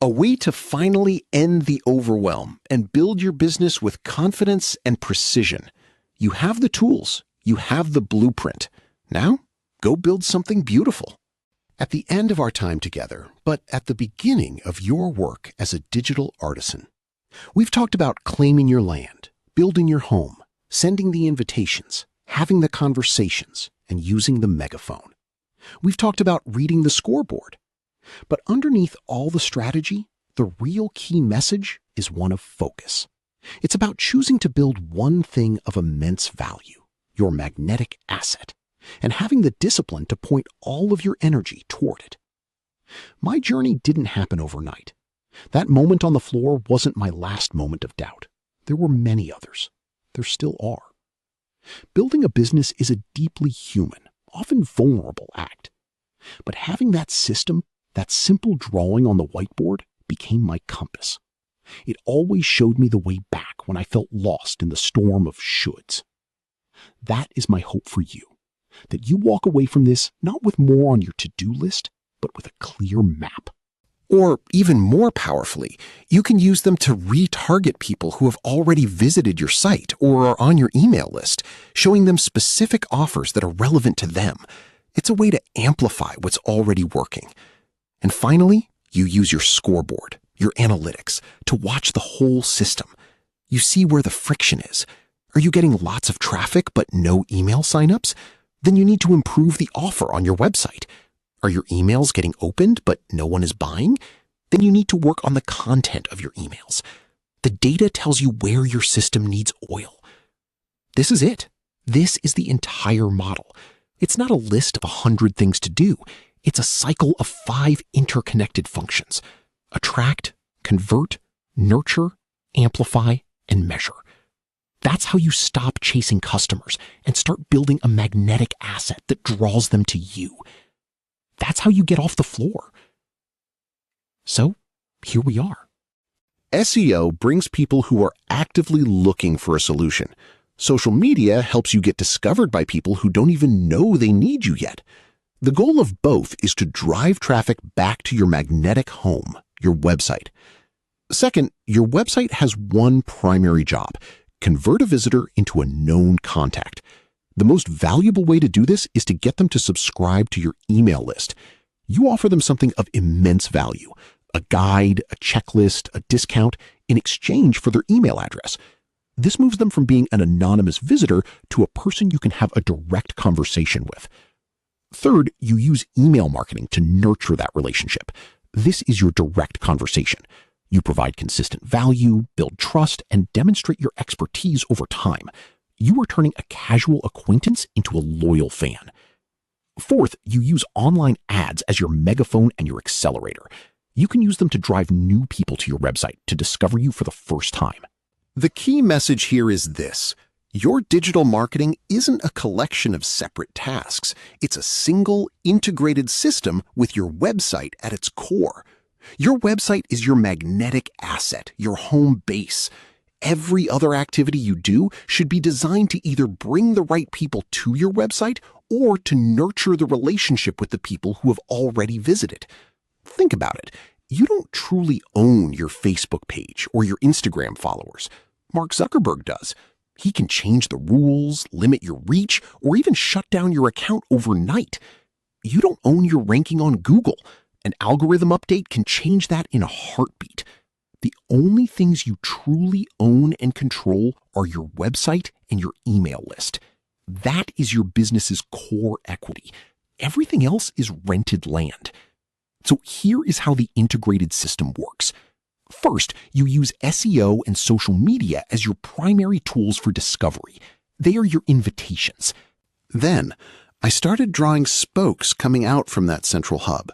a way to finally end the overwhelm and build your business with confidence and precision. You have the tools, you have the blueprint. Now, go build something beautiful. At the end of our time together, but at the beginning of your work as a digital artisan, we've talked about claiming your land, building your home, sending the invitations, having the conversations, and using the megaphone. We've talked about reading the scoreboard. But underneath all the strategy, the real key message is one of focus. It's about choosing to build one thing of immense value, your magnetic asset, and having the discipline to point all of your energy toward it. My journey didn't happen overnight. That moment on the floor wasn't my last moment of doubt. There were many others. There still are. Building a business is a deeply human, often vulnerable act. But having that system, that simple drawing on the whiteboard, became my compass. It always showed me the way back when I felt lost in the storm of shoulds. That is my hope for you, that you walk away from this not with more on your to-do list, but with a clear map. Or even more powerfully, you can use them to retarget people who have already visited your site or are on your email list, showing them specific offers that are relevant to them. It's a way to amplify what's already working. And finally, you use your scoreboard, your analytics, to watch the whole system. You see where the friction is. Are you getting lots of traffic but no email signups? Then you need to improve the offer on your website. Are your emails getting opened but no one is buying? Then you need to work on the content of your emails. The data tells you where your system needs oil. This is it. This is the entire model. It's not a list of 100 things to do. It's a cycle of 5 interconnected functions: attract, convert, nurture, amplify, and measure. That's how you stop chasing customers and start building a magnetic asset that draws them to you. That's how you get off the floor. So, here we are. SEO brings people who are actively looking for a solution. Social media helps you get discovered by people who don't even know they need you yet. The goal of both is to drive traffic back to your magnetic home, your website. Second, your website has one primary job: convert a visitor into a known contact. The most valuable way to do this is to get them to subscribe to your email list. You offer them something of immense value: a guide, a checklist, a discount, in exchange for their email address. This moves them from being an anonymous visitor to a person you can have a direct conversation with. Third, you use email marketing to nurture that relationship. This is your direct conversation. You provide consistent value, build trust, and demonstrate your expertise over time. You are turning a casual acquaintance into a loyal fan. Fourth, you use online ads as your megaphone and your accelerator. You can use them to drive new people to your website to discover you for the first time. The key message here is this: your digital marketing isn't a collection of separate tasks. It's a single, integrated system with your website at its core. Your website is your magnetic asset, your home base. Every other activity you do should be designed to either bring the right people to your website or to nurture the relationship with the people who have already visited. Think about it. You don't truly own your Facebook page or your Instagram followers. Mark Zuckerberg does. He can change the rules, limit your reach, or even shut down your account overnight. You don't own your ranking on Google. An algorithm update can change that in a heartbeat. The only things you truly own and control are your website and your email list. That is your business's core equity. Everything else is rented land. So here is how the integrated system works. First, you use SEO and social media as your primary tools for discovery. They are your invitations. Then, I started drawing spokes coming out from that central hub.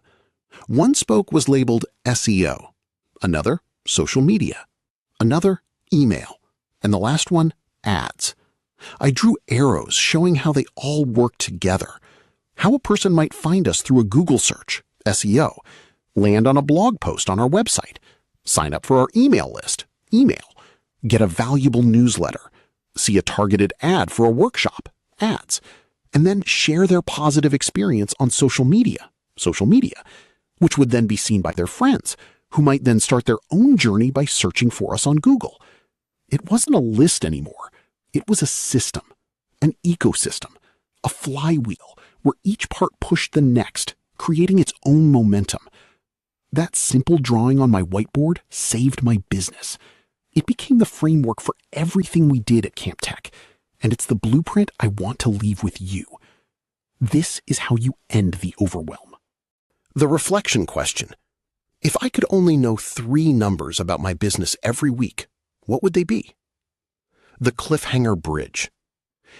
One spoke was labeled SEO, another social media, another email, and the last one ads. I drew arrows showing how they all work together. How a person might find us through a Google search, SEO, land on a blog post on our website, sign up for our email list, email, get a valuable newsletter, see a targeted ad for a workshop, ads, and then share their positive experience on social media, which would then be seen by their friends, who might then start their own journey by searching for us on Google. It wasn't a list anymore. It was a system, an ecosystem, a flywheel where each part pushed the next, creating its own momentum. That simple drawing on my whiteboard saved my business. It became the framework for everything we did at Camp Tech, and it's the blueprint I want to leave with you. This is how you end the overwhelm. The reflection question. If I could only know 3 numbers about my business every week, what would they be? The cliffhanger bridge.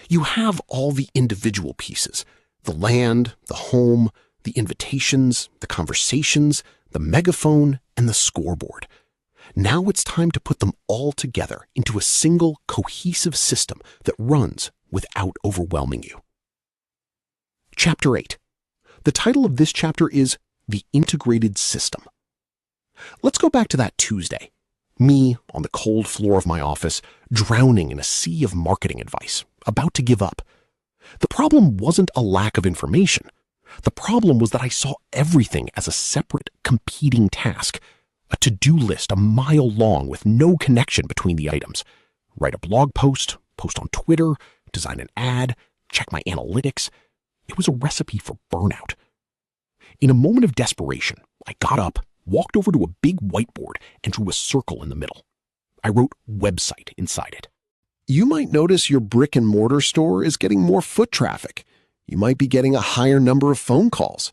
You have all the individual pieces, the land, the home, the invitations, the conversations, the megaphone, and the scoreboard. Now it's time to put them all together into a single cohesive system that runs without overwhelming you. Chapter 8. The title of this chapter is The Integrated System. Let's go back to that Tuesday. Me on the cold floor of my office, drowning in a sea of marketing advice, about to give up. The problem wasn't a lack of information. The problem was that I saw everything as a separate, competing task, a to-do list a mile long with no connection between the items. Write a blog post, post on Twitter, design an ad, check my analytics. It was a recipe for burnout. In a moment of desperation, I got up, walked over to a big whiteboard, and drew a circle in the middle. I wrote website inside it. You might notice your brick and mortar store is getting more foot traffic. You might be getting a higher number of phone calls.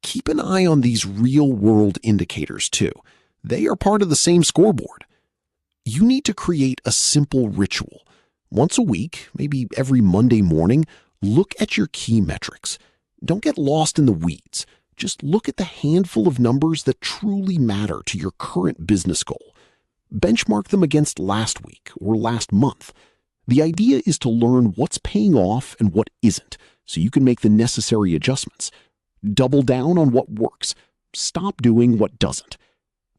Keep an eye on these real-world indicators too. They are part of the same scoreboard. You need to create a simple ritual. Once a week, maybe every Monday morning, look at your key metrics. Don't get lost in the weeds. Just look at the handful of numbers that truly matter to your current business goal. Benchmark them against last week or last month. The idea is to learn what's paying off and what isn't, so you can make the necessary adjustments. Double down on what works. Stop doing what doesn't.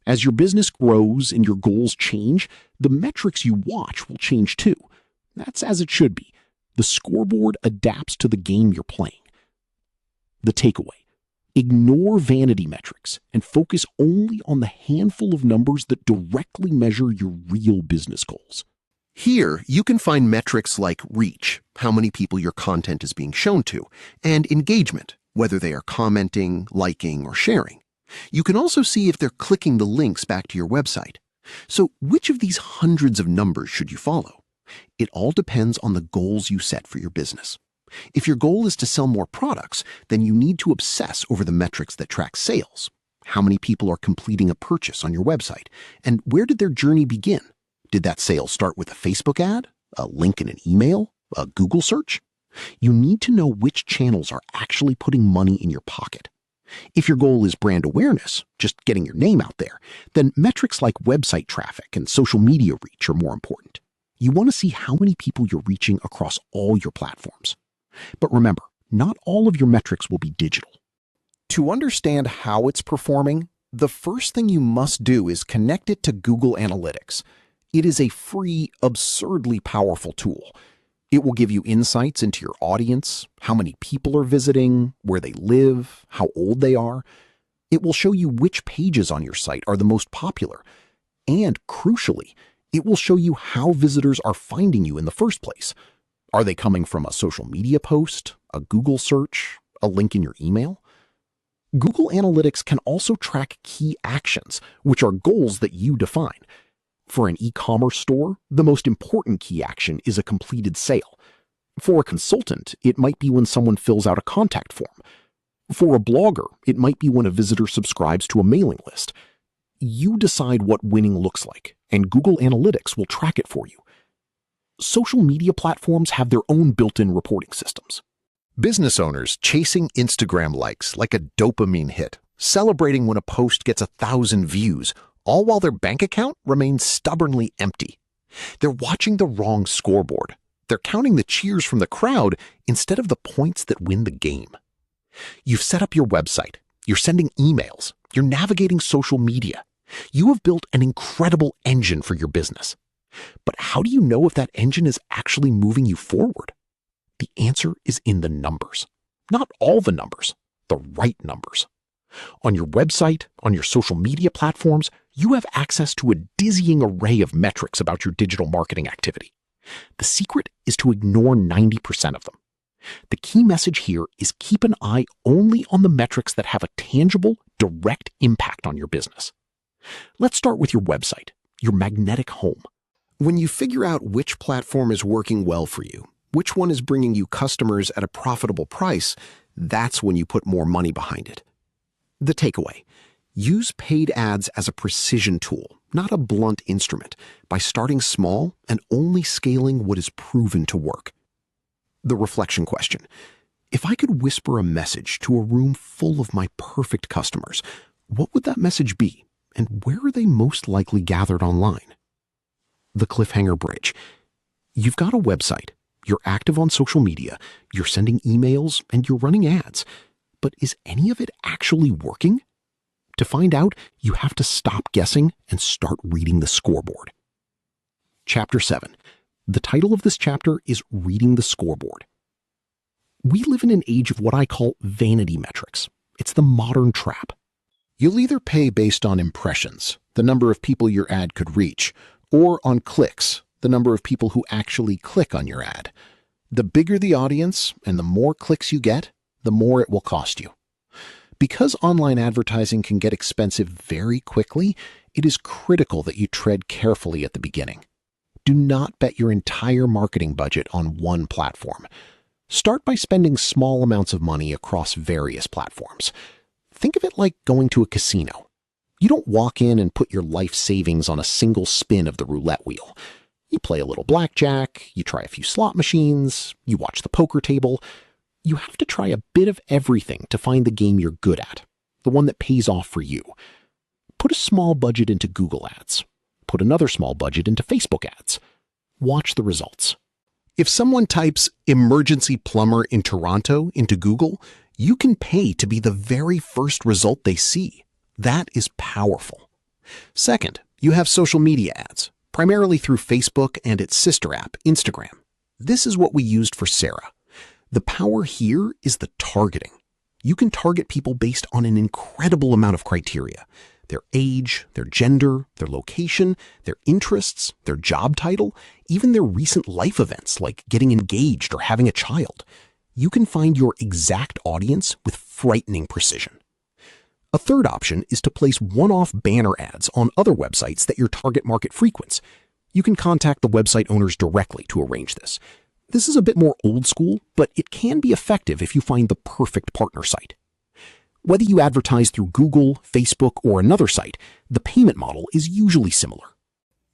As your business grows and your goals change, the metrics you watch will change too. That's as it should be. The scoreboard adapts to the game you're playing. The takeaway. Ignore vanity metrics and focus only on the handful of numbers that directly measure your real business goals. Here, you can find metrics like reach, how many people your content is being shown to, and engagement, whether they are commenting, liking, or sharing. You can also see if they're clicking the links back to your website. So which of these hundreds of numbers should you follow? It all depends on the goals you set for your business. If your goal is to sell more products, then you need to obsess over the metrics that track sales. How many people are completing a purchase on your website? And where did their journey begin? Did that sale start with a Facebook ad, a link in an email, a Google search? You need to know which channels are actually putting money in your pocket. If your goal is brand awareness, just getting your name out there, then metrics like website traffic and social media reach are more important. You want to see how many people you're reaching across all your platforms. But remember, not all of your metrics will be digital. To understand how it's performing, the first thing you must do is connect it to Google Analytics. It is a free, absurdly powerful tool. It will give you insights into your audience, how many people are visiting, where they live, how old they are. It will show you which pages on your site are the most popular. And crucially, it will show you how visitors are finding you in the first place. Are they coming from a social media post, a Google search, a link in your email? Google Analytics can also track key actions, which are goals that you define. For an e-commerce store, the most important key action is a completed sale. For a consultant, it might be when someone fills out a contact form. For a blogger, it might be when a visitor subscribes to a mailing list. You decide what winning looks like, and Google Analytics will track it for you. Social media platforms have their own built-in reporting systems. Business owners chasing Instagram likes like a dopamine hit, celebrating when a post gets 1,000 views, all while their bank account remains stubbornly empty. They're watching the wrong scoreboard. They're counting the cheers from the crowd instead of the points that win the game. You've set up your website. You're sending emails. You're navigating social media. You have built an incredible engine for your business. But how do you know if that engine is actually moving you forward? The answer is in the numbers. Not all the numbers, the right numbers. On your website, on your social media platforms, You have access to a dizzying array of metrics about your digital marketing activity. The secret is to ignore 90% of them. The key message here is keep an eye only on the metrics that have a tangible, direct impact on your business. Let's start with your website, your magnetic home. When you figure out which platform is working well for you, which one is bringing you customers at a profitable price, that's when you put more money behind it. The takeaway: use paid ads as a precision tool, not a blunt instrument, by starting small and only scaling what is proven to work. The reflection question: if I could whisper a message to a room full of my perfect customers, what would that message be, and where are they most likely gathered online? The cliffhanger bridge: you've got a website, you're active on social media, you're sending emails, and you're running ads. But is any of it actually working? To find out, you have to stop guessing and start reading the scoreboard. Chapter 7. The title of this chapter is Reading the Scoreboard. We live in an age of what I call vanity metrics. It's the modern trap. You'll either pay based on impressions, the number of people your ad could reach, or on clicks, the number of people who actually click on your ad. The bigger the audience and the more clicks you get, the more it will cost you. Because online advertising can get expensive very quickly, it is critical that you tread carefully at the beginning. Do not bet your entire marketing budget on one platform. Start by spending small amounts of money across various platforms. Think of it like going to a casino. You don't walk in and put your life savings on a single spin of the roulette wheel. You play a little blackjack, you try a few slot machines, you watch the poker table. You have to try a bit of everything to find the game you're good at, the one that pays off for you. Put a small budget into Google ads. Put another small budget into Facebook ads. Watch the results. If someone types emergency plumber in Toronto into Google, you can pay to be the very first result they see. That is powerful. Second, you have social media ads, primarily through Facebook and its sister app, Instagram. This is what we used for Sarah. The power here is the targeting. You can target people based on an incredible amount of criteria: their age, their gender, their location, their interests, their job title, even their recent life events like getting engaged or having a child. You can find your exact audience with frightening precision. A third option is to place one-off banner ads on other websites that your target market frequents. You can contact the website owners directly to arrange this. This is a bit more old school, but it can be effective if you find the perfect partner site. Whether you advertise through Google, Facebook, or another site, the payment model is usually similar.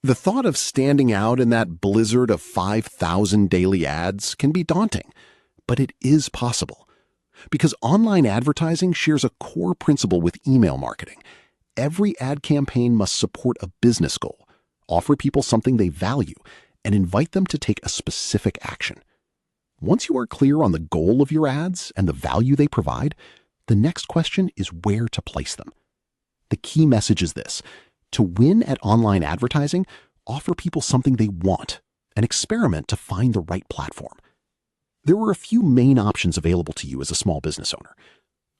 The thought of standing out in that blizzard of 5,000 daily ads can be daunting, but it is possible. Because online advertising shares a core principle with email marketing. Every ad campaign must support a business goal, offer people something they value, and invite them to take a specific action. Once you are clear on the goal of your ads and the value they provide, the next question is where to place them. The key message is this: to win at online advertising, offer people something they want and experiment to find the right platform. There are a few main options available to you as a small business owner.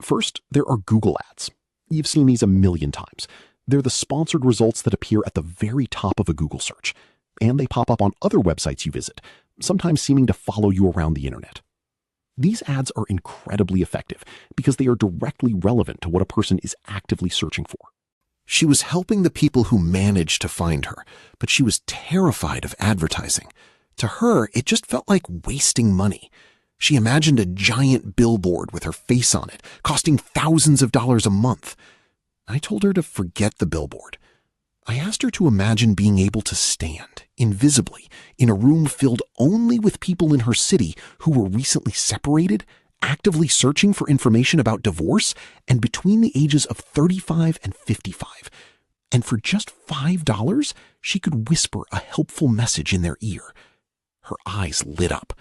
First, there are Google ads. You've seen these a million times. They're the sponsored results that appear at the very top of a Google search, and they pop up on other websites you visit, sometimes seeming to follow you around the internet. These ads are incredibly effective because they are directly relevant to what a person is actively searching for. She was helping the people who managed to find her, but she was terrified of advertising. To her, it just felt like wasting money. She imagined a giant billboard with her face on it, costing thousands of dollars a month. I told her to forget the billboard. I asked her to imagine being able to stand, invisibly, in a room filled only with people in her city who were recently separated, actively searching for information about divorce, and between the ages of 35 and 55. And for just $5, she could whisper a helpful message in their ear. Her eyes lit up.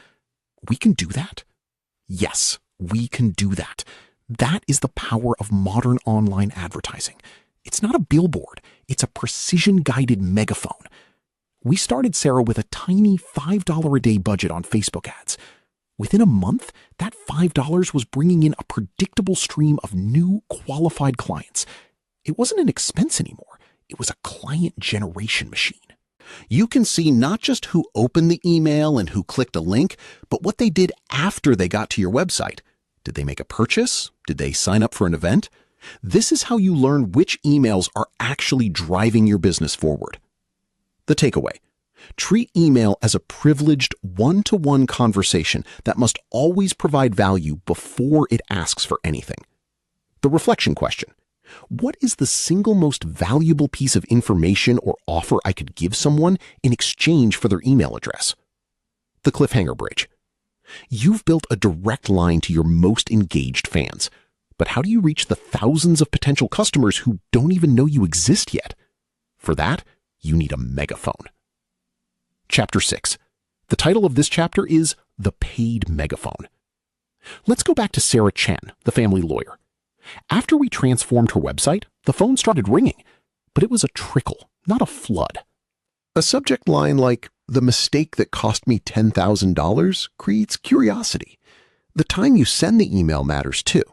We can do that? Yes, we can do that. That is the power of modern online advertising. It's not a billboard. It's a precision-guided megaphone. We started Sarah with a tiny $5 a day budget on Facebook ads. Within a month, that $5 was bringing in a predictable stream of new, qualified clients. It wasn't an expense anymore. It was a client generation machine. You can see not just who opened the email and who clicked a link, but what they did after they got to your website. Did they make a purchase? Did they sign up for an event? This is how you learn which emails are actually driving your business forward. The takeaway: treat email as a privileged one-to-one conversation that must always provide value before it asks for anything. The reflection question: what is the single most valuable piece of information or offer I could give someone in exchange for their email address? The cliffhanger bridge: you've built a direct line to your most engaged fans. But how do you reach the thousands of potential customers who don't even know you exist yet? For that, you need a megaphone. Chapter 6. The title of this chapter is The Paid Megaphone. Let's go back to Sarah Chen, the family lawyer. After we transformed her website, the phone started ringing, but it was a trickle, not a flood. A subject line like, "The mistake that cost me $10,000" creates curiosity. The time you send the email matters too.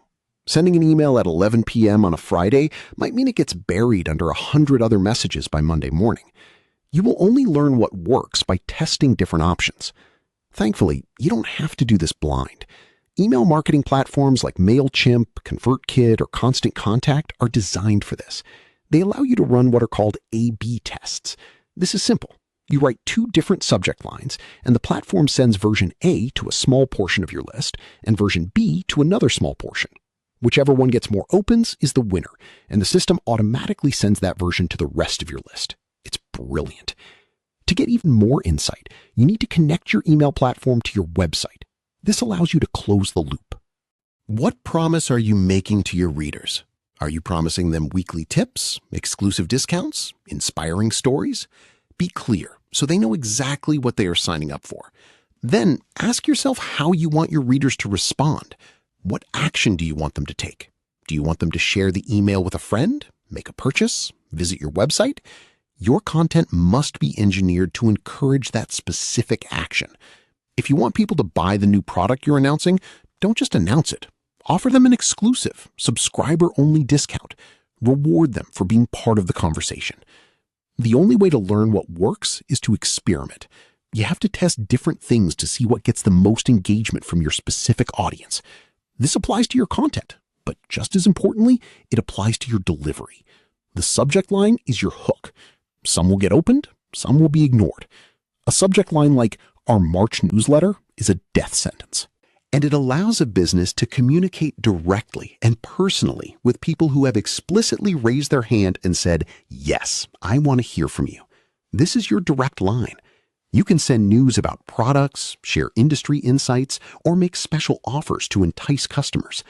Sending an email at 11 p.m. on a Friday might mean it gets buried under 100 other messages by Monday morning. You will only learn what works by testing different options. Thankfully, you don't have to do this blind. Email marketing platforms like MailChimp, ConvertKit, or Constant Contact are designed for this. They allow you to run what are called A/B tests. This is simple. You write 2 different subject lines, and the platform sends version A to a small portion of your list and version B to another small portion. Whichever one gets more opens is the winner, and the system automatically sends that version to the rest of your list. It's brilliant. To get even more insight, you need to connect your email platform to your website. This allows you to close the loop. What promise are you making to your readers? Are you promising them weekly tips, exclusive discounts, inspiring stories? Be clear so they know exactly what they are signing up for. Then ask yourself how you want your readers to respond. What action do you want them to take? Do you want them to share the email with a friend, make a purchase, visit your website? Your content must be engineered to encourage that specific action. If you want people to buy the new product you're announcing, don't just announce it. Offer them an exclusive, subscriber-only discount. Reward them for being part of the conversation. The only way to learn what works is to experiment. You have to test different things to see what gets the most engagement from your specific audience. This applies to your content, but just as importantly, it applies to your delivery. The subject line is your hook. Some will get opened, some will be ignored. A subject line like "Our March newsletter" is a death sentence. And it allows a business to communicate directly and personally with people who have explicitly raised their hand and said, "Yes, I want to hear from you." This is your direct line. You can send news about products, share industry insights, or make special offers to entice customers.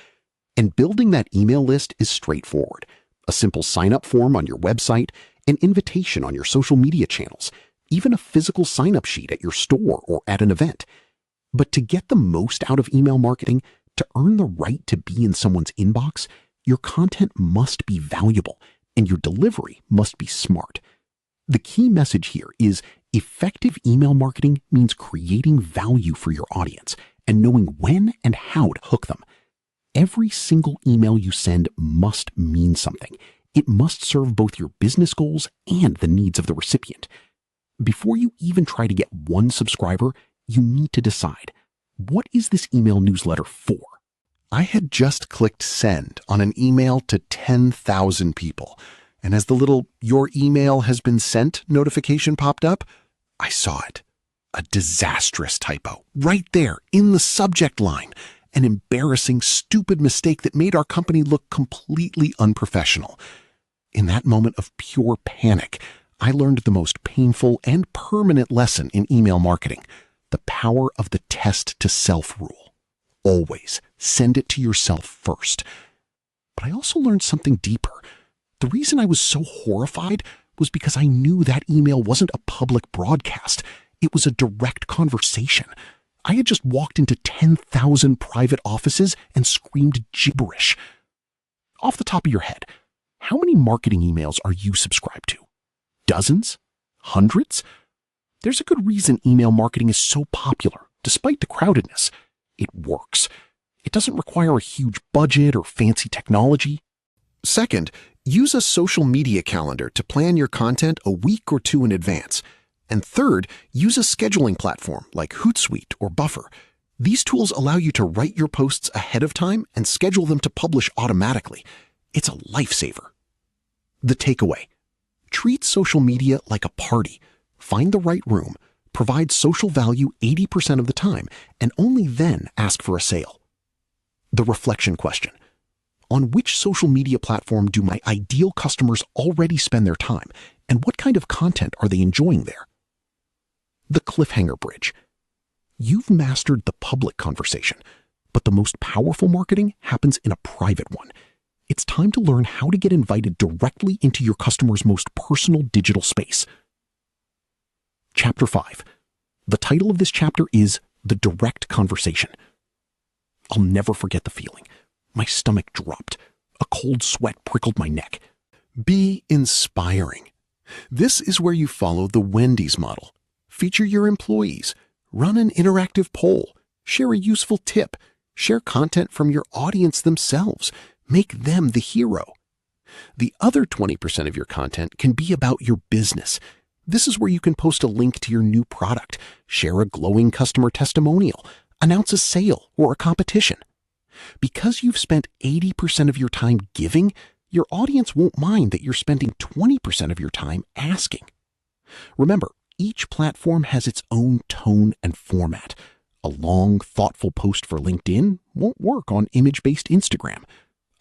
And building that email list is straightforward. A simple sign-up form on your website, an invitation on your social media channels, even a physical sign-up sheet at your store or at an event. But to get the most out of email marketing, to earn the right to be in someone's inbox, your content must be valuable and your delivery must be smart. The key message here is effective email marketing means creating value for your audience and knowing when and how to hook them. Every single email you send must mean something. It must serve both your business goals and the needs of the recipient. Before you even try to get one subscriber, you need to decide, what is this email newsletter for? I had just clicked send on an email to 10,000 people, and as the little "Your email has been sent" notification popped up, I saw it. A disastrous typo, right there in the subject line. An embarrassing, stupid mistake that made our company look completely unprofessional. In that moment of pure panic, I learned the most painful and permanent lesson in email marketing: the power of the test to self rule. Always send it to yourself first. But I also learned something deeper. The reason I was so horrified was because I knew that email wasn't a public broadcast. It was a direct conversation. I had just walked into 10,000 private offices and screamed gibberish. Off the top of your head, how many marketing emails are you subscribed to? Dozens? Hundreds? There's a good reason email marketing is so popular, despite the crowdedness. It works. It doesn't require a huge budget or fancy technology. Second, use a social media calendar to plan your content a week or two in advance. And third, use a scheduling platform like Hootsuite or Buffer. These tools allow you to write your posts ahead of time and schedule them to publish automatically. It's a lifesaver. The takeaway: treat social media like a party. Find the right room, provide social value 80% of the time, and only then ask for a sale. The reflection question: on which social media platform do my ideal customers already spend their time, and what kind of content are they enjoying there? The cliffhanger bridge: you've mastered the public conversation, but the most powerful marketing happens in a private one. It's time to learn how to get invited directly into your customer's most personal digital space. Chapter 5. The title of this chapter is The Direct Conversation. I'll never forget the feeling. My stomach dropped. A cold sweat prickled my neck. Be inspiring. This is where you follow the Wendy's model. Feature your employees. Run an interactive poll. Share a useful tip. Share content from your audience themselves. Make them the hero. The other 20% of your content can be about your business. This is where you can post a link to your new product, share a glowing customer testimonial, announce a sale or a competition. Because you've spent 80% of your time giving, your audience won't mind that you're spending 20% of your time asking. Remember, each platform has its own tone and format. A long, thoughtful post for LinkedIn won't work on image-based Instagram.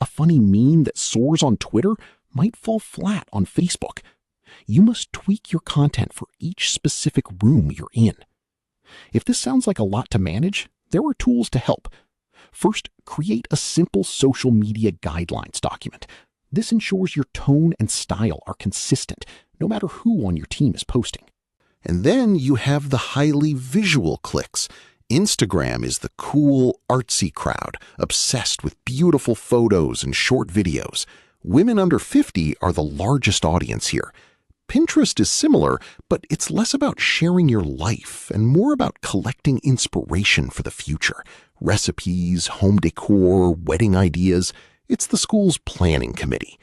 A funny meme that soars on Twitter might fall flat on Facebook. You must tweak your content for each specific room you're in. If this sounds like a lot to manage, there are tools to help. First, create a simple social media guidelines document. This ensures your tone and style are consistent, no matter who on your team is posting. And then you have the highly visual clicks. Instagram is the cool, artsy crowd, obsessed with beautiful photos and short videos. Women under 50 are the largest audience here. Pinterest is similar, but it's less about sharing your life and more about collecting inspiration for the future. Recipes, home decor, wedding ideas. It's the school's planning committee.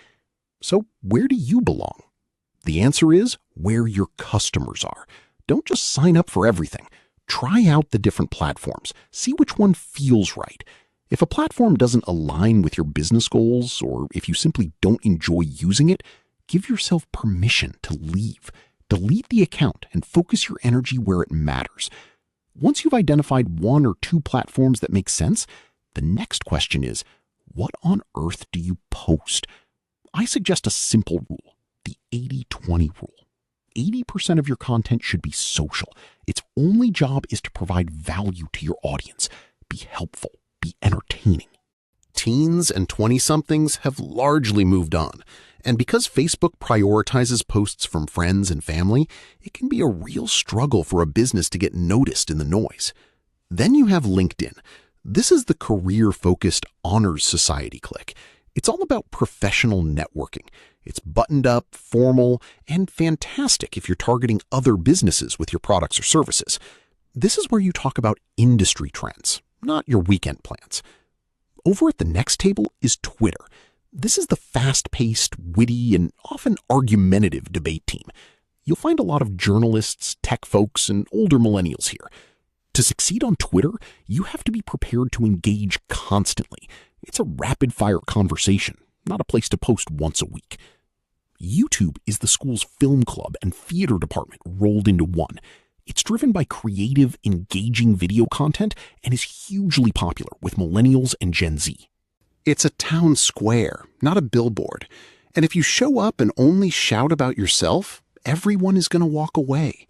So where do you belong? The answer is where your customers are. Don't just sign up for everything. Try out the different platforms. See which one feels right. If a platform doesn't align with your business goals, or if you simply don't enjoy using it, give yourself permission to leave. Delete the account and focus your energy where it matters. Once you've identified one or two platforms that make sense, the next question is, what on earth do you post? I suggest a simple rule, the 80-20 rule. 80% of your content should be social. Its only job is to provide value to your audience. Be helpful. Be entertaining. Teens and 20-somethings have largely moved on. And because Facebook prioritizes posts from friends and family, it can be a real struggle for a business to get noticed in the noise. Then you have LinkedIn. This is the career-focused honors society clique. It's all about professional networking. It's buttoned up, formal, and fantastic if you're targeting other businesses with your products or services. This is where you talk about industry trends, not your weekend plans. Over at the next table is Twitter. This is the fast-paced, witty, and often argumentative debate team. You'll find a lot of journalists, tech folks, and older millennials here. To succeed on Twitter, you have to be prepared to engage constantly. It's a rapid-fire conversation, not a place to post once a week. YouTube is the school's film club and theater department rolled into one. It's driven by creative, engaging video content and is hugely popular with millennials and Gen Z. It's a town square, not a billboard. And if you show up and only shout about yourself, everyone is going to walk away.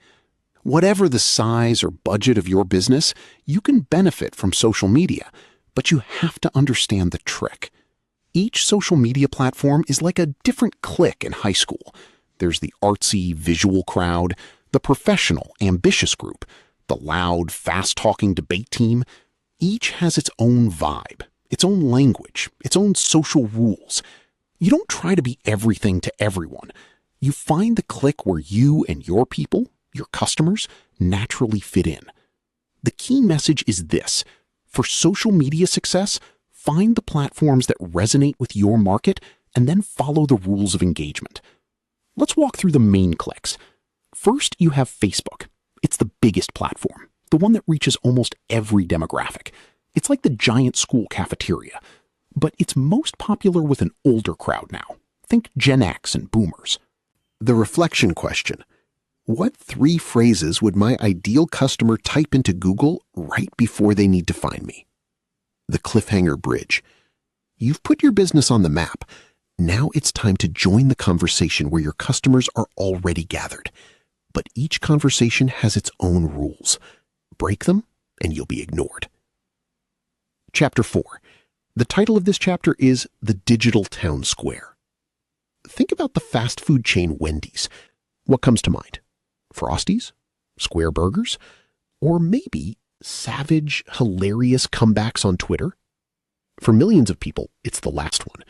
Whatever the size or budget of your business, you can benefit from social media, but you have to understand the trick. Each social media platform is like a different clique in high school. There's the artsy, visual crowd, the professional, ambitious group, the loud, fast-talking debate team. Each has its own vibe, its own language, its own social rules. You don't try to be everything to everyone. You find the clique where you and your people, your customers, naturally fit in. The key message is this: for social media success, find the platforms that resonate with your market and then follow the rules of engagement. Let's walk through the main clicks. First, you have Facebook. It's the biggest platform, the one that reaches almost every demographic. It's like the giant school cafeteria, but it's most popular with an older crowd now. Think Gen X and boomers. The reflection question. What 3 phrases would my ideal customer type into Google right before they need to find me? The cliffhanger bridge. You've put your business on the map. Now it's time to join the conversation where your customers are already gathered. But each conversation has its own rules. Break them, and you'll be ignored. Chapter 4. The title of this chapter is The Digital Town Square. Think about the fast food chain Wendy's. What comes to mind? Frosties? Square burgers? Or maybe savage, hilarious comebacks on Twitter? For millions of people, it's the last one.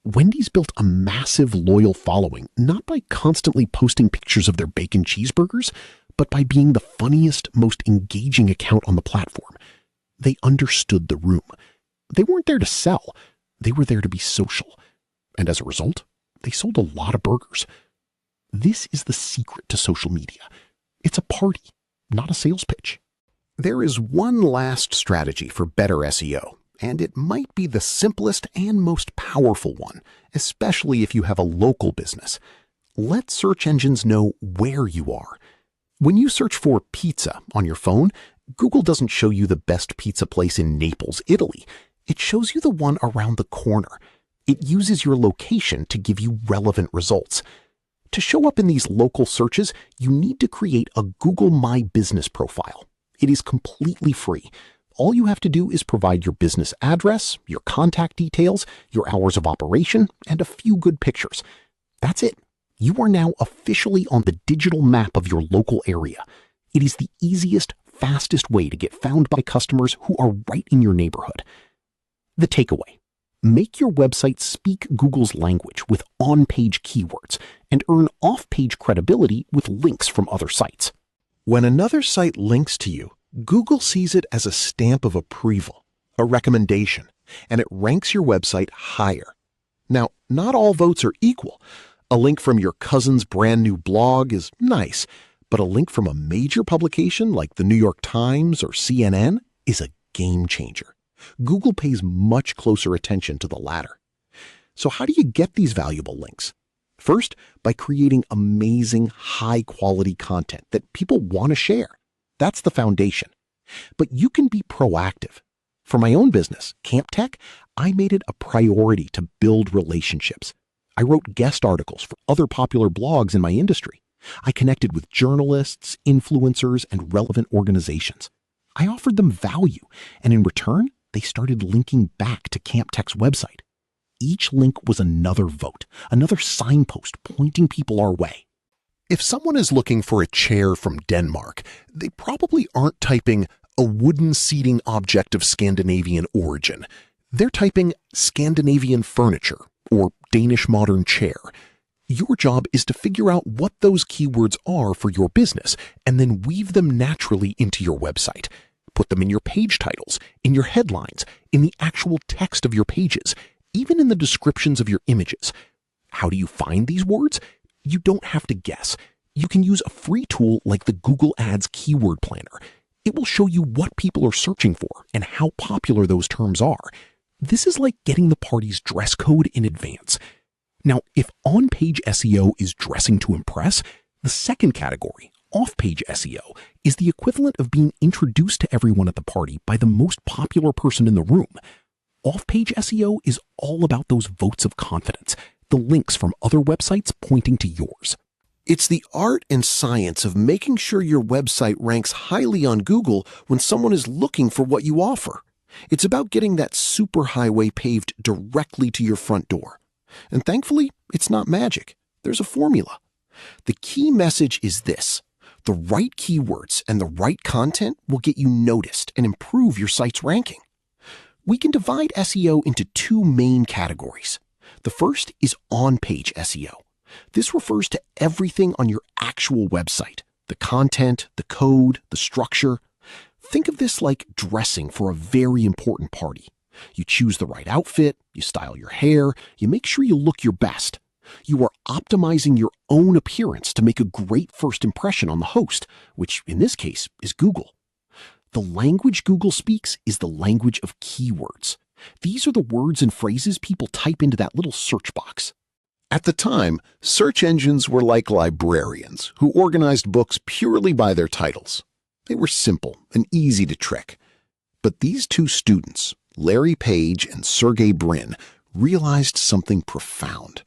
Wendy's built a massive loyal following, not by constantly posting pictures of their bacon cheeseburgers, but by being the funniest, most engaging account on the platform. They understood the room. They weren't there to sell. They were there to be social. And as a result, they sold a lot of burgers. This is the secret to social media. It's a party, not a sales pitch. There is one last strategy for better SEO, and it might be the simplest and most powerful one, especially if you have a local business. Let search engines know where you are. When you search for pizza on your phone, Google doesn't show you the best pizza place in Naples, Italy. It shows you the one around the corner. It uses your location to give you relevant results. To show up in these local searches, you need to create a Google My Business profile. It is completely free. All you have to do is provide your business address, your contact details, your hours of operation, and a few good pictures. That's it. You are now officially on the digital map of your local area. It is the easiest, fastest way to get found by customers who are right in your neighborhood. The takeaway: make your website speak Google's language with on-page keywords and earn off-page credibility with links from other sites. When another site links to you, Google sees it as a stamp of approval, a recommendation, and it ranks your website higher. Now, not all votes are equal. A link from your cousin's brand new blog is nice, but a link from a major publication like the New York Times or CNN is a game changer. Google pays much closer attention to the latter. So how do you get these valuable links? First, by creating amazing, high-quality content that people want to share. That's the foundation. But you can be proactive. For my own business, Camp Tech, I made it a priority to build relationships. I wrote guest articles for other popular blogs in my industry. I connected with journalists, influencers, and relevant organizations. I offered them value, and in return, they started linking back to Camp Tech's website. Each link was another vote, another signpost pointing people our way. If someone is looking for a chair from Denmark, they probably aren't typing a wooden seating object of Scandinavian origin. They're typing Scandinavian furniture or Danish modern chair. Your job is to figure out what those keywords are for your business and then weave them naturally into your website. Put them in your page titles, in your headlines, in the actual text of your pages, even in the descriptions of your images. How do you find these words? You don't have to guess. You can use a free tool like the Google Ads Keyword Planner. It will show you what people are searching for and how popular those terms are. This is like getting the party's dress code in advance. Now, if on-page SEO is dressing to impress, the second category, off-page SEO, is the equivalent of being introduced to everyone at the party by the most popular person in the room. Off-page SEO is all about those votes of confidence, the links from other websites pointing to yours. It's the art and science of making sure your website ranks highly on Google when someone is looking for what you offer. It's about getting that superhighway paved directly to your front door. And thankfully, it's not magic. There's a formula. The key message is this: the right keywords and the right content will get you noticed and improve your site's ranking. We can divide SEO into two main categories. The first is on-page SEO. This refers to everything on your actual website: the content, the code, the structure. Think of this like dressing for a very important party. You choose the right outfit, you style your hair, you make sure you look your best. You are optimizing your own appearance to make a great first impression on the host, which in this case is Google. The language Google speaks is the language of keywords. These are the words and phrases people type into that little search box. At the time, search engines were like librarians who organized books purely by their titles. They were simple and easy to trick. But these two students, Larry Page and Sergey Brin, realized something profound.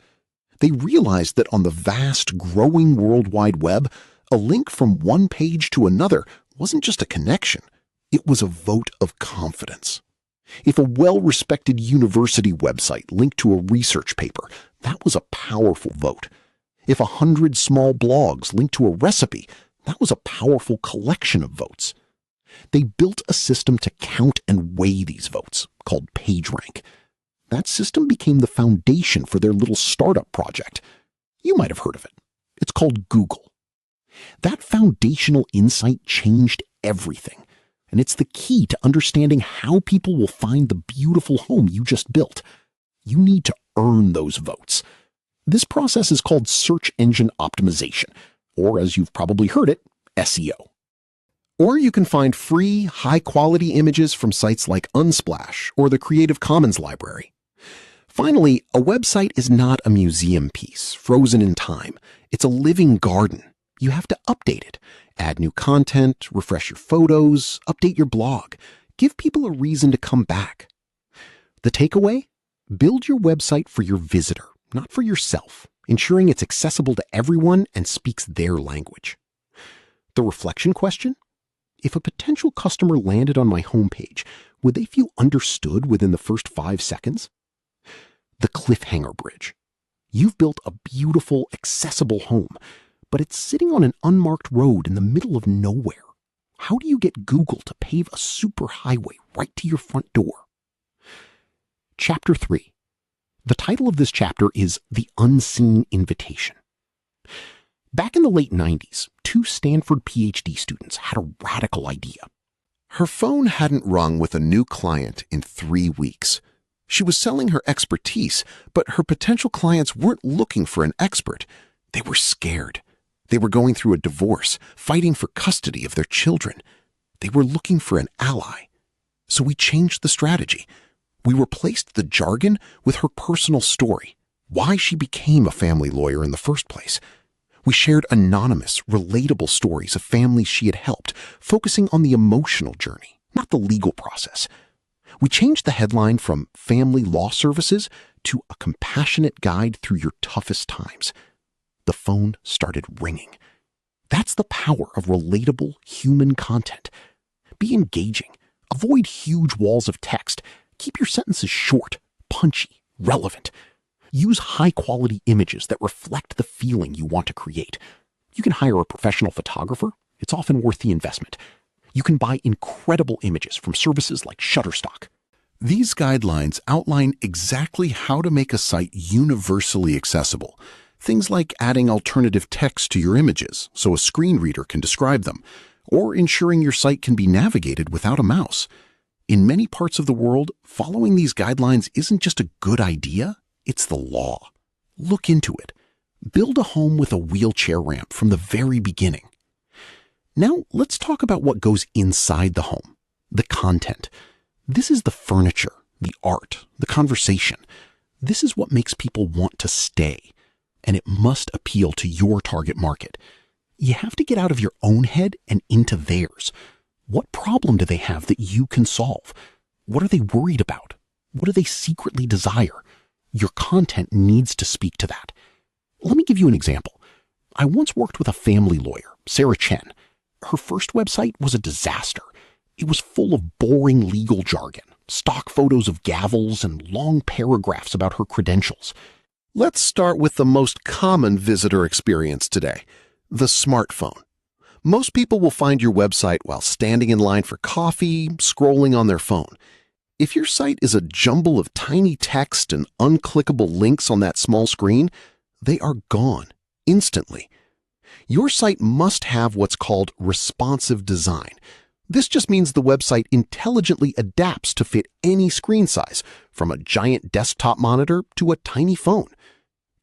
They realized that on the vast, growing World Wide Web, a link from one page to another wasn't just a connection. It was a vote of confidence. If a well-respected university website linked to a research paper, that was a powerful vote. If 100 small blogs linked to a recipe, that was a powerful collection of votes. They built a system to count and weigh these votes, called PageRank. That system became the foundation for their little startup project. You might have heard of it. It's called Google. That foundational insight changed everything. And it's the key to understanding how people will find the beautiful home you just built. You need to earn those votes. This process is called search engine optimization, or as you've probably heard it, SEO. Or you can find free, high-quality images from sites like Unsplash or the Creative Commons library. Finally, a website is not a museum piece, frozen in time. It's a living garden. You have to update it. Add new content, refresh your photos, update your blog. Give people a reason to come back. The takeaway? Build your website for your visitor, not for yourself, ensuring it's accessible to everyone and speaks their language. The reflection question? If a potential customer landed on my homepage, would they feel understood within the first 5 seconds? The cliffhanger bridge. You've built a beautiful, accessible home, but it's sitting on an unmarked road in the middle of nowhere. How do you get Google to pave a superhighway right to your front door? Chapter 3. The title of this chapter is The Unseen Invitation. Back in the late 90s, 2 Stanford PhD students had a radical idea. Her phone hadn't rung with a new client in 3 weeks. She was selling her expertise, but her potential clients weren't looking for an expert. They were scared. They were going through a divorce, fighting for custody of their children. They were looking for an ally. So we changed the strategy. We replaced the jargon with her personal story, why she became a family lawyer in the first place. We shared anonymous, relatable stories of families she had helped, focusing on the emotional journey, not the legal process. We changed the headline from Family Law Services to A Compassionate Guide Through Your Toughest Times. The phone started ringing. That's the power of relatable human content. Be engaging. Avoid huge walls of text. Keep your sentences short, punchy, relevant. Use high-quality images that reflect the feeling you want to create. You can hire a professional photographer. It's often worth the investment. You can buy incredible images from services like Shutterstock. These guidelines outline exactly how to make a site universally accessible. Things like adding alternative text to your images so a screen reader can describe them, or ensuring your site can be navigated without a mouse. In many parts of the world, following these guidelines isn't just a good idea, it's the law. Look into it. Build a home with a wheelchair ramp from the very beginning. Now, let's talk about what goes inside the home, the content. This is the furniture, the art, the conversation. This is what makes people want to stay. And it must appeal to your target market. You have to get out of your own head and into theirs. What problem do they have that you can solve? What are they worried about? What do they secretly desire? Your content needs to speak to that. Let me give you an example. I once worked with a family lawyer, Sarah Chen. Her first website was a disaster. It was full of boring legal jargon, stock photos of gavels, and long paragraphs about her credentials. Let's start with the most common visitor experience today, the smartphone. Most people will find your website while standing in line for coffee, scrolling on their phone. If your site is a jumble of tiny text and unclickable links on that small screen, they are gone instantly. Your site must have what's called responsive design. This just means the website intelligently adapts to fit any screen size, from a giant desktop monitor to a tiny phone.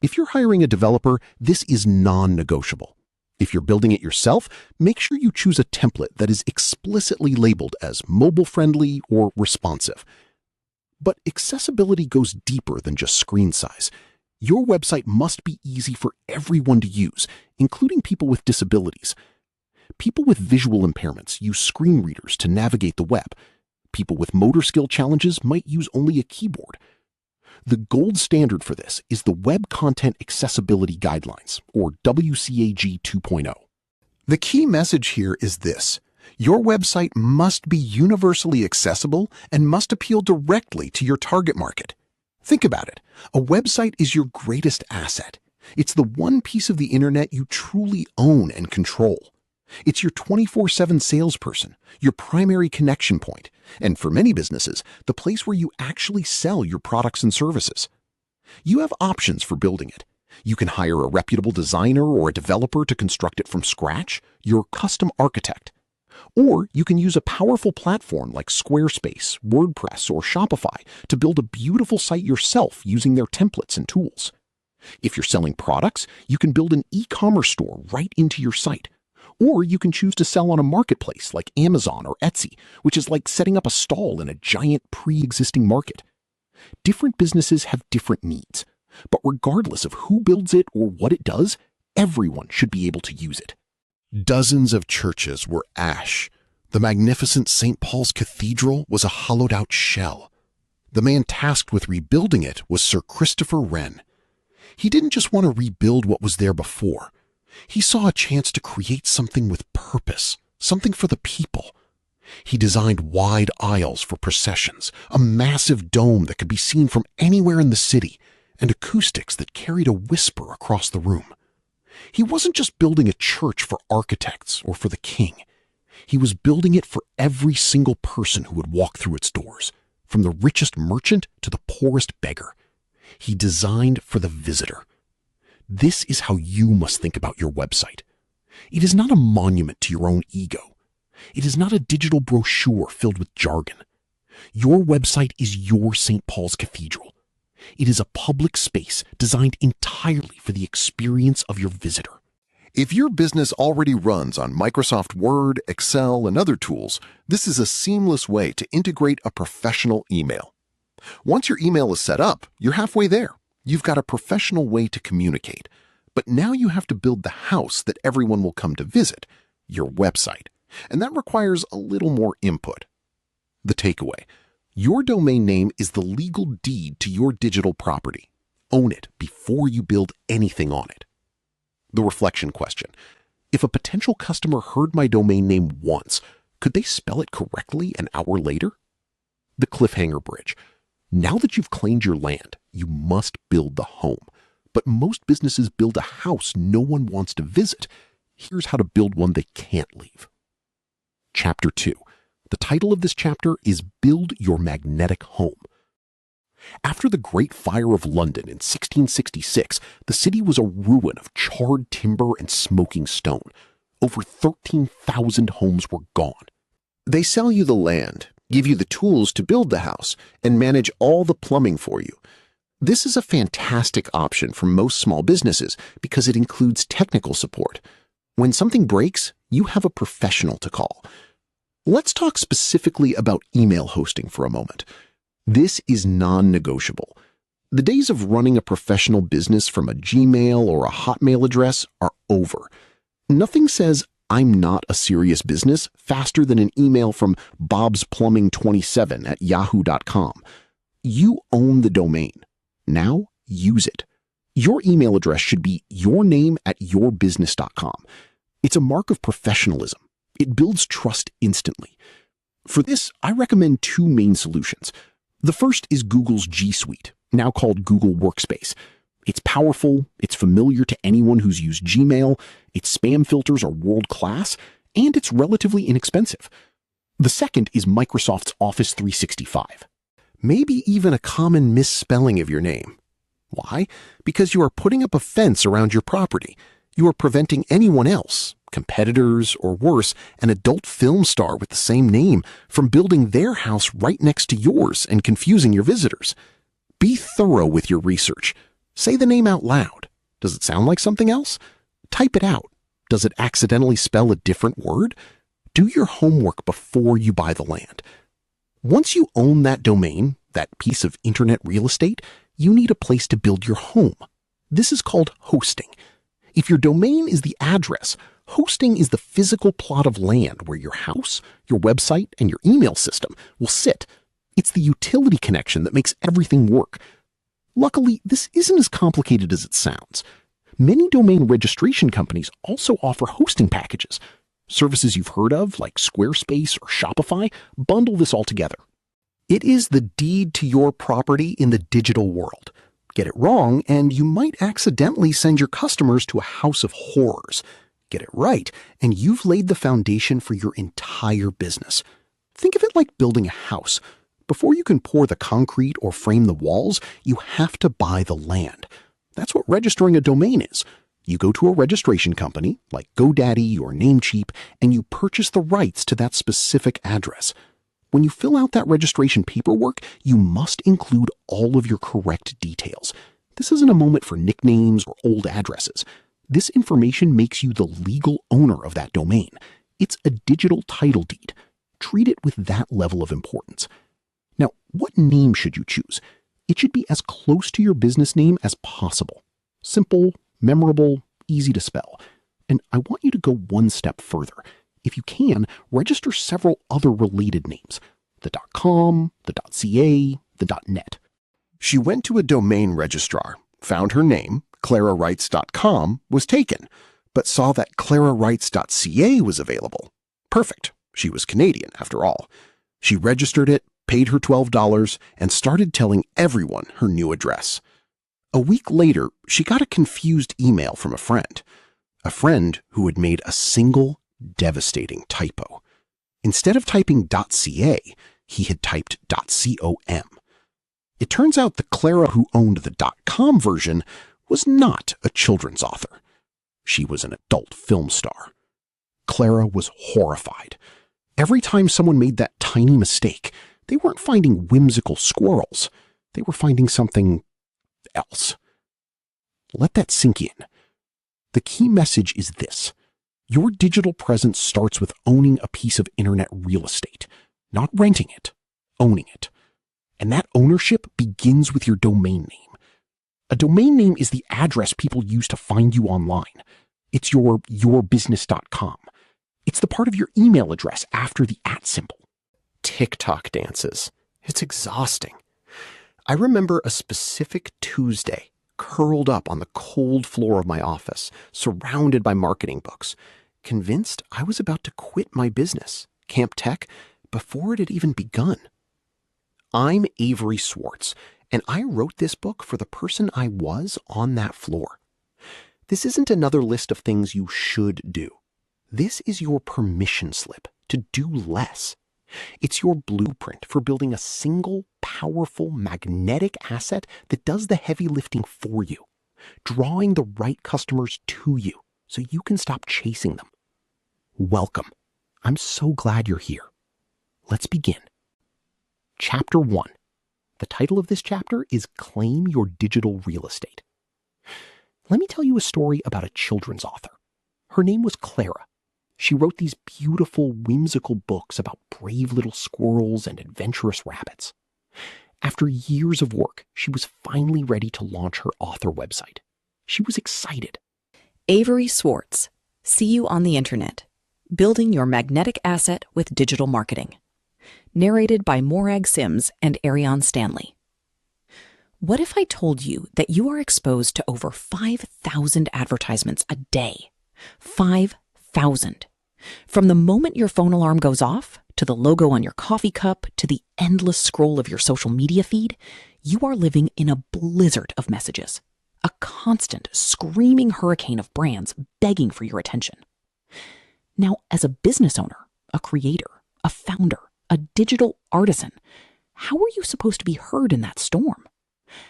If you're hiring a developer, this is non-negotiable. If you're building it yourself, make sure you choose a template that is explicitly labeled as mobile-friendly or responsive. But accessibility goes deeper than just screen size. Your website must be easy for everyone to use, including people with disabilities. People with visual impairments use screen readers to navigate the web. People with motor skill challenges might use only a keyboard. The gold standard for this is the Web Content Accessibility Guidelines, or WCAG 2.0. The key message here is this: your website must be universally accessible and must appeal directly to your target market. Think about it. A website is your greatest asset. It's the one piece of the internet you truly own and control. It's your 24/7 salesperson, your primary connection point, and for many businesses, the place where you actually sell your products and services. You have options for building it. You can hire a reputable designer or a developer to construct it from scratch, your custom architect. Or you can use a powerful platform like Squarespace, WordPress, or Shopify to build a beautiful site yourself using their templates and tools. If you're selling products, you can build an e-commerce store right into your site. Or you can choose to sell on a marketplace like Amazon or Etsy, which is like setting up a stall in a giant pre-existing market. Different businesses have different needs, but regardless of who builds it or what it does, everyone should be able to use it. Dozens of churches were ash. The magnificent St. Paul's Cathedral was a hollowed-out shell. The man tasked with rebuilding it was Sir Christopher Wren. He didn't just want to rebuild what was there before. He saw a chance to create something with purpose, something for the people. He designed wide aisles for processions, a massive dome that could be seen from anywhere in the city, and acoustics that carried a whisper across the room. He wasn't just building a church for architects or for the king. He was building it for every single person who would walk through its doors, from the richest merchant to the poorest beggar. He designed for the visitor. This is how you must think about your website. It is not a monument to your own ego. It is not a digital brochure filled with jargon. Your website is your St. Paul's Cathedral. It is a public space designed entirely for the experience of your visitor. If your business already runs on Microsoft Word, Excel, and other tools, this is a seamless way to integrate a professional email. Once your email is set up, you're halfway there. You've got a professional way to communicate. But now you have to build the house that everyone will come to visit, your website. And that requires a little more input. The takeaway: your domain name is the legal deed to your digital property. Own it before you build anything on it. The reflection question: if a potential customer heard my domain name once, could they spell it correctly an hour later? The cliffhanger bridge: now that you've claimed your land, you must build the home. But most businesses build a house no one wants to visit. Here's how to build one they can't leave. Chapter 2. The title of this chapter is Build Your Magnetic Home. After the Great Fire of London in 1666, the city was a ruin of charred timber and smoking stone. Over 13,000 homes were gone. They sell you the land, give you the tools to build the house, and manage all the plumbing for you. This is a fantastic option for most small businesses because it includes technical support. When something breaks, you have a professional to call. Let's talk specifically about email hosting for a moment. This is non-negotiable. The days of running a professional business from a Gmail or a Hotmail address are over. Nothing says "I'm not a serious business" faster than an email from bobsplumbing27@yahoo.com. You own the domain. Now use it. Your email address should be yourname@yourbusiness.com. It's a mark of professionalism. It builds trust instantly. For this, I recommend two main solutions. The first is Google's G Suite, now called Google Workspace. It's powerful, it's familiar to anyone who's used Gmail, its spam filters are world-class, and it's relatively inexpensive. The second is Microsoft's Office 365. Maybe even a common misspelling of your name. Why? Because you are putting up a fence around your property. You are preventing anyone else, competitors, or worse, an adult film star with the same name from building their house right next to yours and confusing your visitors. Be thorough with your research. Say the name out loud. Does it sound like something else? Type it out. Does it accidentally spell a different word? Do your homework before you buy the land. Once you own that domain, that piece of internet real estate, you need a place to build your home. This is called hosting. If your domain is the address, hosting is the physical plot of land where your house, your website, and your email system will sit. It's the utility connection that makes everything work. Luckily, this isn't as complicated as it sounds. Many domain registration companies also offer hosting packages. Services you've heard of, like Squarespace or Shopify, bundle this all together. It is the deed to your property in the digital world. Get it wrong, and you might accidentally send your customers to a house of horrors. Get it right, and you've laid the foundation for your entire business. Think of it like building a house. Before you can pour the concrete or frame the walls, you have to buy the land. That's what registering a domain is. You go to a registration company, like GoDaddy or Namecheap, and you purchase the rights to that specific address. When you fill out that registration paperwork, you must include all of your correct details. This isn't a moment for nicknames or old addresses. This information makes you the legal owner of that domain. It's a digital title deed. Treat it with that level of importance. Now, what name should you choose? It should be as close to your business name as possible. Simple, memorable, easy to spell. And I want you to go one step further. If you can, register several other related names. The .com, the .ca, the .net. She went to a domain registrar, found her name, ClaraWrights.com, was taken, but saw that ClaraWrights.ca was available. Perfect. She was Canadian, after all. She registered it, paid her $12, and started telling everyone her new address. A week later, she got a confused email from a friend who had made a single devastating typo. Instead of typing .ca, he had typed .com. It turns out the Clara who owned the .com version was not a children's author. She was an adult film star. Clara was horrified. Every time someone made that tiny mistake, they weren't finding whimsical squirrels. They were finding something else. Let that sink in. The key message is this. Your digital presence starts with owning a piece of internet real estate, not renting it, owning it. And that ownership begins with your domain name. A domain name is the address people use to find you online. It's your yourbusiness.com. It's the part of your email address after the @ symbol. TikTok dances. It's exhausting. I remember a specific Tuesday, curled up on the cold floor of my office, surrounded by marketing books, convinced I was about to quit my business, Camp Tech, before it had even begun. I'm Avery Swartz, and I wrote this book for the person I was on that floor. This isn't another list of things you should do. This is your permission slip to do less. It's your blueprint for building a single, powerful, magnetic asset that does the heavy lifting for you, drawing the right customers to you so you can stop chasing them. Welcome. I'm so glad you're here. Let's begin. Chapter 1. The title of this chapter is Claim Your Digital Real Estate. Let me tell you a story about a children's author. Her name was Clara. She wrote these beautiful, whimsical books about brave little squirrels and adventurous rabbits. After years of work, she was finally ready to launch her author website. She was excited. Avery Swartz. See you on the internet. Building your magnetic asset with digital marketing. Narrated by Morag Sims and Ariane Stanley. What if I told you that you are exposed to over 5,000 advertisements a day? 5,000. From the moment your phone alarm goes off, to the logo on your coffee cup, to the endless scroll of your social media feed, you are living in a blizzard of messages. A constant, screaming hurricane of brands begging for your attention. Now, as a business owner, a creator, a founder, a digital artisan, how are you supposed to be heard in that storm?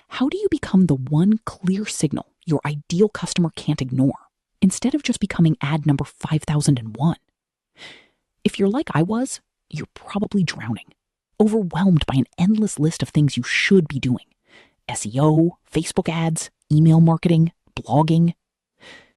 How do you become the one clear signal your ideal customer can't ignore? instead of just becoming ad number 5001. If you're like I was, you're probably drowning, overwhelmed by an endless list of things you should be doing. SEO, Facebook ads, email marketing, blogging,